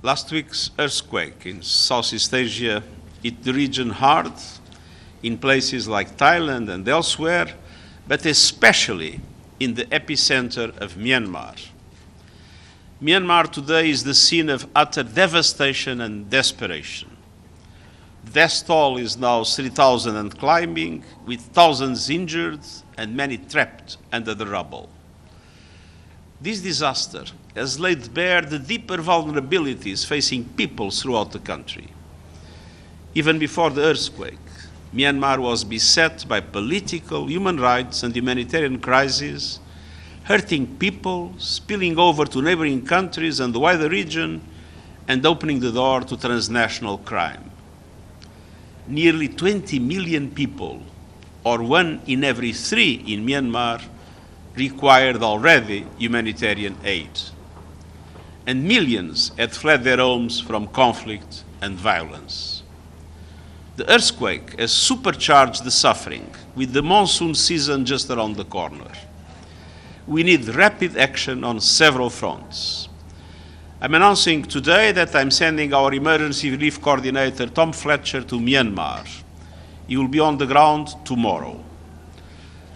Last week's earthquake in Southeast Asia hit the region hard in places like Thailand and elsewhere, but especially in the epicenter of Myanmar. Myanmar today is the scene of utter devastation and desperation. The death toll is now 3,000 and climbing, with thousands injured and many trapped under the rubble. This disaster has laid bare the deeper vulnerabilities facing people throughout the country. Even before the earthquake, Myanmar was beset by political, human rights, and humanitarian crises, hurting people, spilling over to neighboring countries and the wider region, and opening the door to transnational crime. Nearly 20 million people, or 1 in every 3 in Myanmar, required already humanitarian aid. And millions had fled their homes from conflict and violence. The earthquake has supercharged the suffering, with the monsoon season just around the corner. We need rapid action on several fronts. I'm announcing today that I'm sending our emergency relief coordinator, Tom Fletcher, to Myanmar. He will be on the ground tomorrow.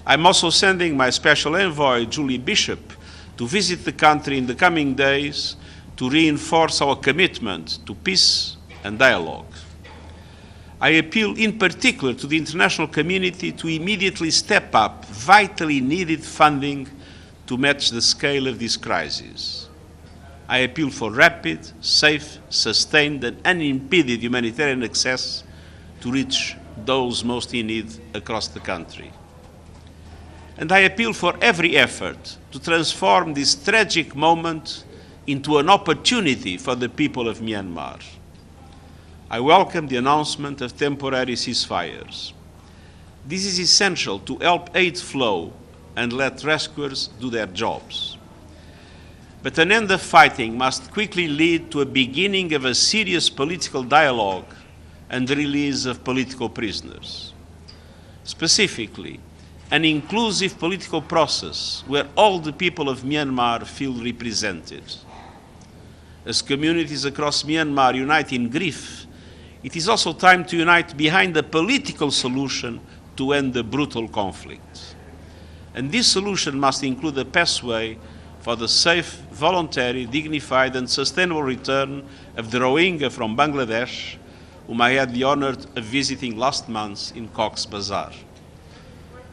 I'm also sending my special envoy, Julie Bishop, to visit the country in the coming days to reinforce our commitment to peace and dialogue. I appeal in particular to the international community to immediately step up vitally needed funding to match the scale of this crisis. I appeal for rapid, safe, sustained, and unimpeded humanitarian access to reach those most in need across the country. And I appeal for every effort to transform this tragic moment into an opportunity for the people of Myanmar. I welcome the announcement of temporary ceasefires. This is essential to help aid flow and let rescuers do their jobs. But an end of fighting must quickly lead to a beginning of a serious political dialogue and the release of political prisoners. Specifically, an inclusive political process where all the people of Myanmar feel represented. As communities across Myanmar unite in grief, it is also time to unite behind a political solution to end the brutal conflict. And this solution must include a pathway for the safe, voluntary, dignified, and sustainable return of the Rohingya from Bangladesh, whom I had the honor of visiting last month in Cox's Bazar.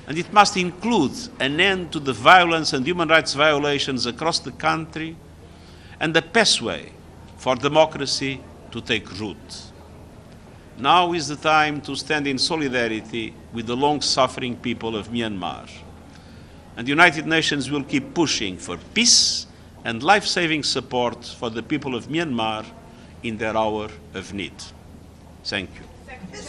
And it must include an end to the violence and human rights violations across the country and a pathway for democracy to take root. Now is the time to stand in solidarity with the long-suffering people of Myanmar. And the United Nations will keep pushing for peace and life-saving support for the people of Myanmar in their hour of need. Thank you.